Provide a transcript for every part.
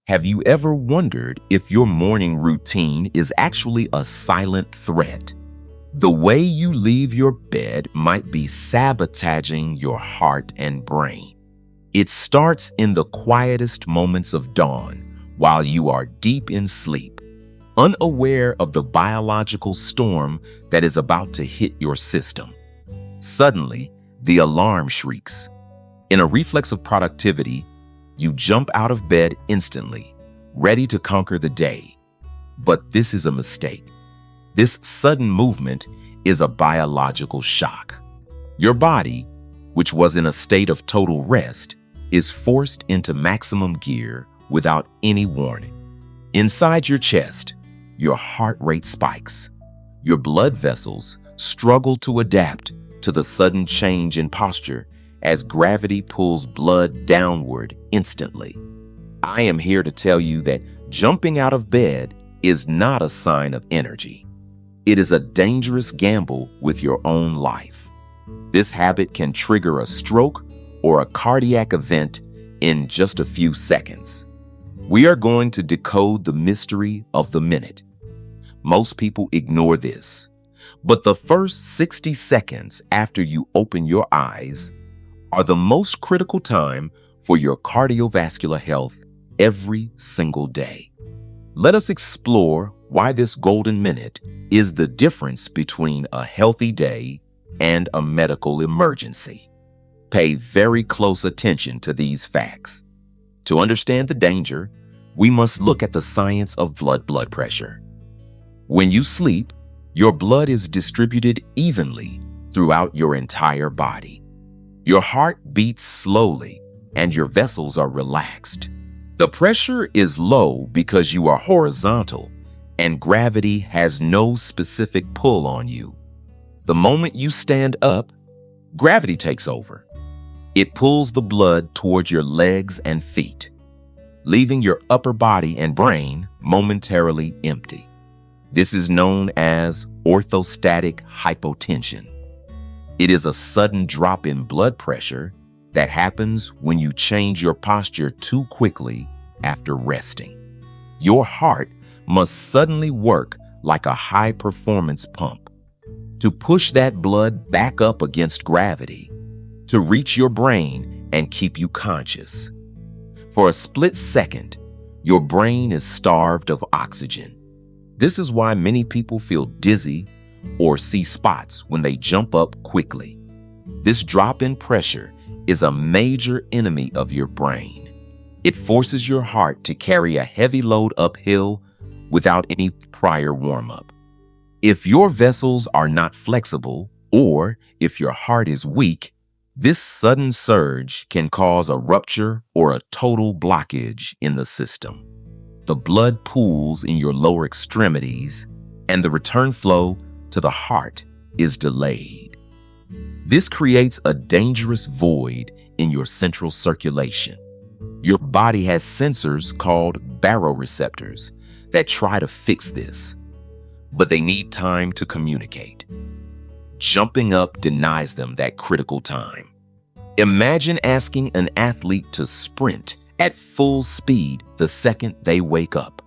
Have you ever wondered if your morning routine is actually a silent threat? The way you leave your bed might be sabotaging your heart and brain. It starts in the quietest moments of dawn while you are deep in sleep, unaware of the biological storm that is about to hit your system. Suddenly, the alarm shrieks. In a reflex of productivity, you jump out of bed instantly, ready to conquer the day. But this is a mistake. This sudden movement is a biological shock. Your body, which was in a state of total rest, is forced into maximum gear without any warning. Inside your chest, your heart rate spikes. Your blood vessels struggle to adapt to the sudden change in posture as gravity pulls blood downward instantly. I am here to tell you that jumping out of bed is not a sign of energy. It is a dangerous gamble with your own life. This habit can trigger a stroke or a cardiac event in just a few seconds. We are going to decode the mystery of the minute. Most people ignore this, but the first 60 seconds after you open your eyes are the most critical time for your cardiovascular health every single day. Let us explore why this golden minute is the difference between a healthy day and a medical emergency. Pay very close attention to these facts. To understand the danger, we must look at the science of blood pressure. When you sleep, your blood is distributed evenly throughout your entire body. Your heart beats slowly and your vessels are relaxed. The pressure is low because you are horizontal and gravity has no specific pull on you. The moment you stand up, gravity takes over. It pulls the blood towards your legs and feet, leaving your upper body and brain momentarily empty. This is known as orthostatic hypotension. It is a sudden drop in blood pressure that happens when you change your posture too quickly after resting. Your heart must suddenly work like a high-performance pump to push that blood back up against gravity, to reach your brain and keep you conscious. For a split second, your brain is starved of oxygen. This is why many people feel dizzy or see spots when they jump up quickly. This drop in pressure is a major enemy of your brain. It forces your heart to carry a heavy load uphill without any prior warm-up. If your vessels are not flexible, or if your heart is weak, this sudden surge can cause a rupture or a total blockage in the system. The blood pools in your lower extremities, and the return flow to the heart is delayed. This creates a dangerous void in your central circulation. Your body has sensors called baroreceptors that try to fix this, but they need time to communicate. Jumping up denies them that critical time. Imagine asking an athlete to sprint at full speed the second they wake up.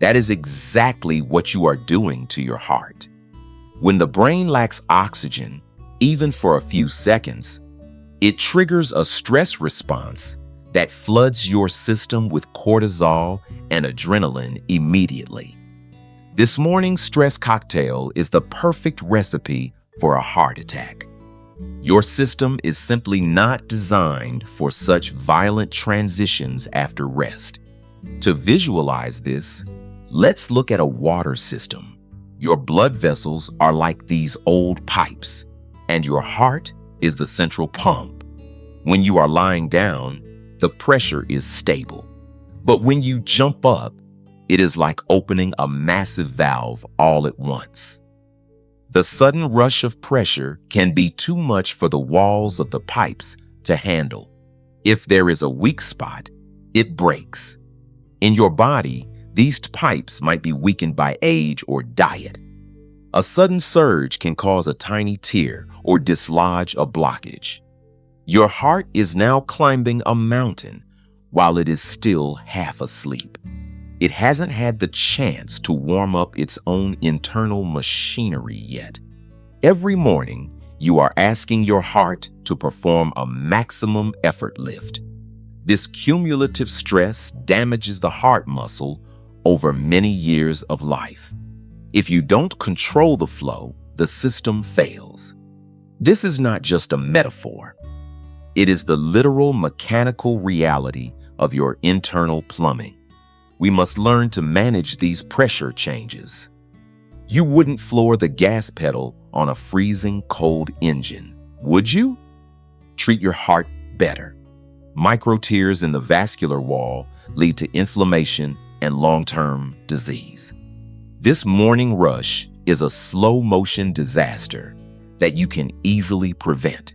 That is exactly what you are doing to your heart. When the brain lacks oxygen, even for a few seconds, it triggers a stress response that floods your system with cortisol and adrenaline immediately. This morning's stress cocktail is the perfect recipe for a heart attack. Your system is simply not designed for such violent transitions after rest. To visualize this, let's look at a water system. Your blood vessels are like these old pipes, and your heart is the central pump. When you are lying down, the pressure is stable. But when you jump up, it is like opening a massive valve all at once. The sudden rush of pressure can be too much for the walls of the pipes to handle. If there is a weak spot, it breaks. In your body, these pipes might be weakened by age or diet. A sudden surge can cause a tiny tear or dislodge a blockage. Your heart is now climbing a mountain while it is still half asleep. It hasn't had the chance to warm up its own internal machinery yet. Every morning, you are asking your heart to perform a maximum effort lift. This cumulative stress damages the heart muscle over many years of life. If you don't control the flow, the system fails. This is not just a metaphor. It is the literal mechanical reality of your internal plumbing. We must learn to manage these pressure changes. You wouldn't floor the gas pedal on a freezing cold engine, would you? Treat your heart better. Micro tears in the vascular wall lead to inflammation and long-term disease. This morning rush is a slow-motion disaster that you can easily prevent.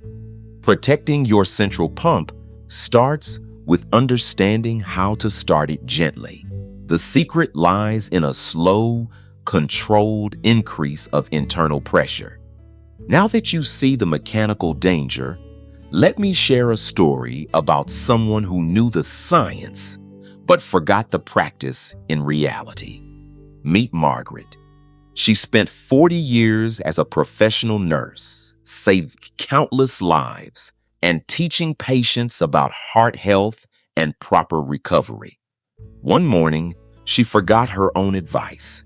Protecting your central pump starts with understanding how to start it gently. The secret lies in a slow, controlled increase of internal pressure. Now that you see the mechanical danger, let me share a story about someone who knew the science but forgot the practice in reality. Meet Margaret. She spent 40 years as a professional nurse, saved countless lives, and teaching patients about heart health and proper recovery. One morning, she forgot her own advice.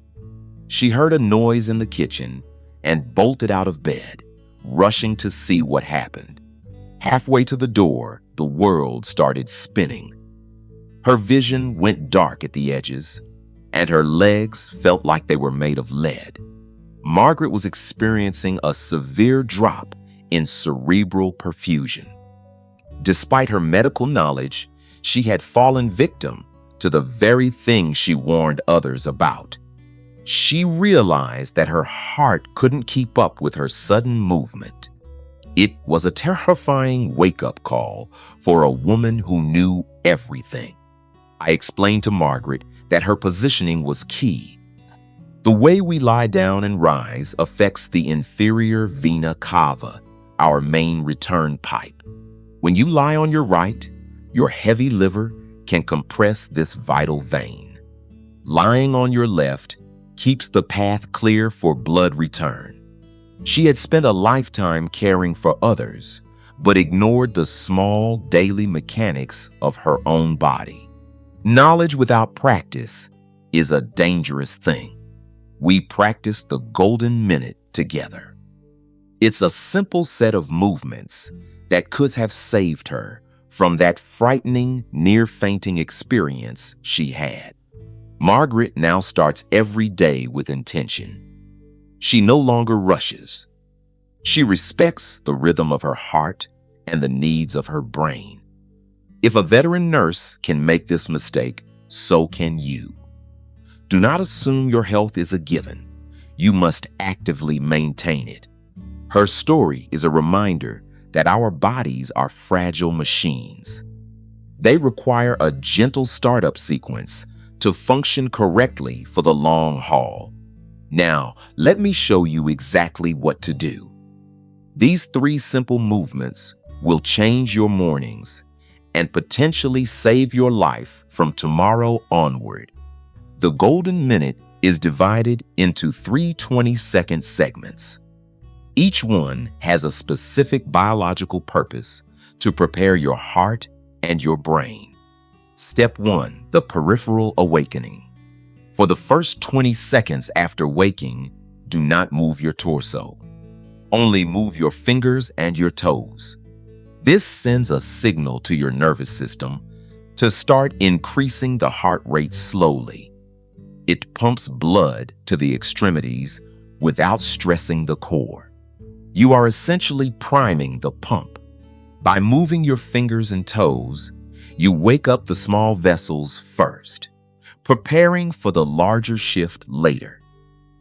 She heard a noise in the kitchen and bolted out of bed, rushing to see what happened. Halfway to the door, the world started spinning. Her vision went dark at the edges, and her legs felt like they were made of lead. Margaret was experiencing a severe drop in cerebral perfusion. Despite her medical knowledge, she had fallen victim to the very thing she warned others about. She realized that her heart couldn't keep up with her sudden movement. It was a terrifying wake-up call for a woman who knew everything. I explained to Margaret that her positioning was key. The way we lie down and rise affects the inferior vena cava, our main return pipe. When you lie on your right, your heavy liver can compress this vital vein. Lying on your left keeps the path clear for blood return. She had spent a lifetime caring for others, but ignored the small daily mechanics of her own body. Knowledge without practice is a dangerous thing. We practiced the golden minute together. It's a simple set of movements that could have saved her from that frightening, near-fainting experience she had. Margaret now starts every day with intention. She no longer rushes. She respects the rhythm of her heart and the needs of her brain. If a veteran nurse can make this mistake, so can you. Do not assume your health is a given. You must actively maintain it. Her story is a reminder that our bodies are fragile machines. They require a gentle startup sequence to function correctly for the long haul. Now, let me show you exactly what to do. These 3 simple movements will change your mornings and potentially save your life from tomorrow onward. The golden minute is divided into 3 20-second segments. Each one has a specific biological purpose to prepare your heart and your brain. Step 1, the peripheral awakening. For the first 20 seconds after waking, do not move your torso. Only move your fingers and your toes. This sends a signal to your nervous system to start increasing the heart rate slowly. It pumps blood to the extremities without stressing the core. You are essentially priming the pump. By moving your fingers and toes, you wake up the small vessels first, preparing for the larger shift later.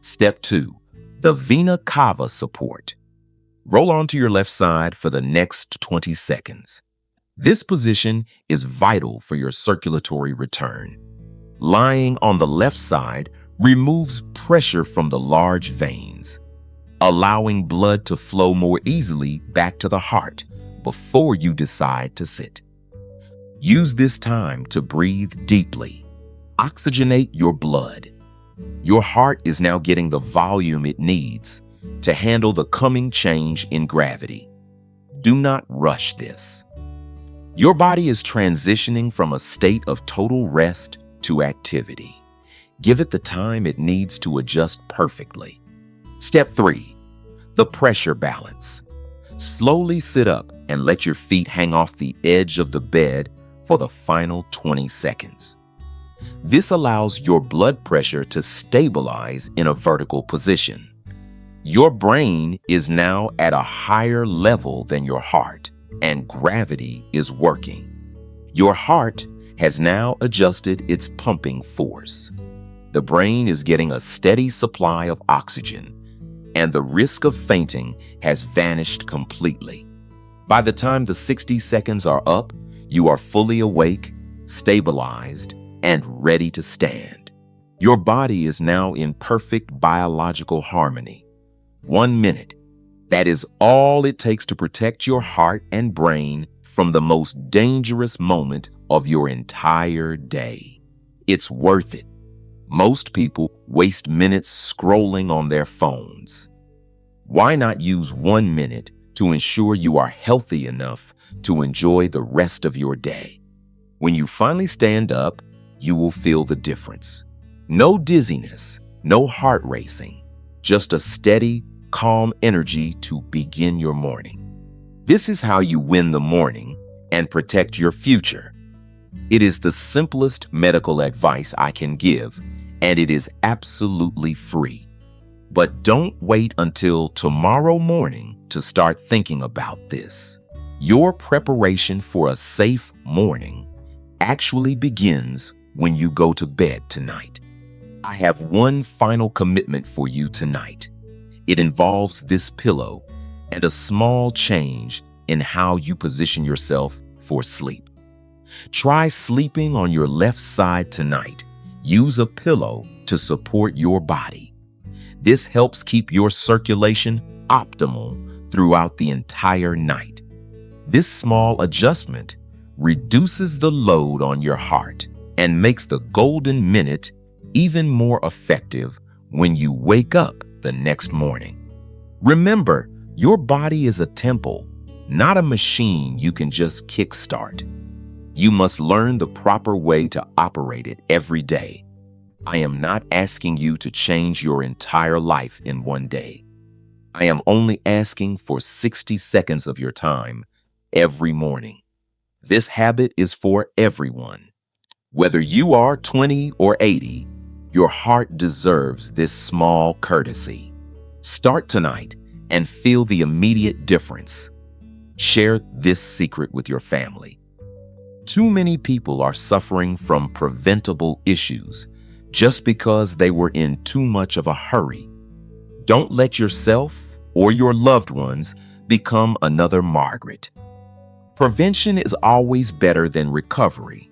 Step 2, the vena cava support. Roll onto your left side for the next 20 seconds. This position is vital for your circulatory return. Lying on the left side removes pressure from the large veins, allowing blood to flow more easily back to the heart before you decide to sit. Use this time to breathe deeply. Oxygenate your blood. Your heart is now getting the volume it needs to handle the coming change in gravity. Do not rush this. Your body is transitioning from a state of total rest to activity. Give it the time it needs to adjust perfectly. Step 3. The pressure balance. Slowly sit up and let your feet hang off the edge of the bed for the final 20 seconds. This allows your blood pressure to stabilize in a vertical position. Your brain is now at a higher level than your heart, and gravity is working. Your heart has now adjusted its pumping force. The brain is getting a steady supply of oxygen, and the risk of fainting has vanished completely. By the time the 60 seconds are up, you are fully awake, stabilized, and ready to stand. Your body is now in perfect biological harmony. 1 minute. That is all it takes to protect your heart and brain from the most dangerous moment of your entire day. It's worth it. Most people waste minutes scrolling on their phones. Why not use 1 minute to ensure you are healthy enough to enjoy the rest of your day? When you finally stand up, you will feel the difference. No dizziness, no heart racing, just a steady, calm energy to begin your morning. This is how you win the morning and protect your future. It is the simplest medical advice I can give, and it is absolutely free. But don't wait until tomorrow morning to start thinking about this. Your preparation for a safe morning actually begins when you go to bed tonight. I have one final commitment for you tonight. It involves this pillow and a small change in how you position yourself for sleep. Try sleeping on your left side tonight. Use a pillow to support your body. This helps keep your circulation optimal throughout the entire night. This small adjustment reduces the load on your heart and makes the golden minute even more effective when you wake up the next morning. Remember, your body is a temple, not a machine you can just kickstart. You must learn the proper way to operate it every day. I am not asking you to change your entire life in one day. I am only asking for 60 seconds of your time every morning. This habit is for everyone. Whether you are 20 or 80, your heart deserves this small courtesy. Start tonight and feel the immediate difference. Share this secret with your family. Too many people are suffering from preventable issues just because they were in too much of a hurry. Don't let yourself or your loved ones become another Margaret. Prevention is always better than recovery,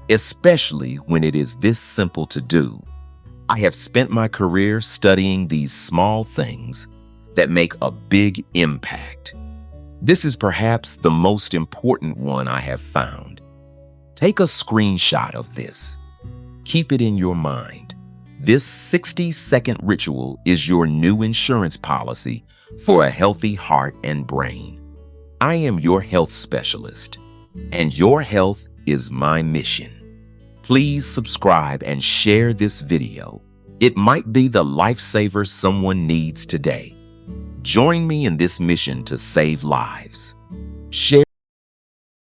especially when it is this simple to do. I have spent my career studying these small things that make a big impact. This is perhaps the most important one I have found. Take a screenshot of this. Keep it in your mind. This 60-second ritual is your new insurance policy for a healthy heart and brain. I am your health specialist, and your health is my mission. Please subscribe and share this video. It might be the lifesaver someone needs today. Join me in this mission to save lives. Share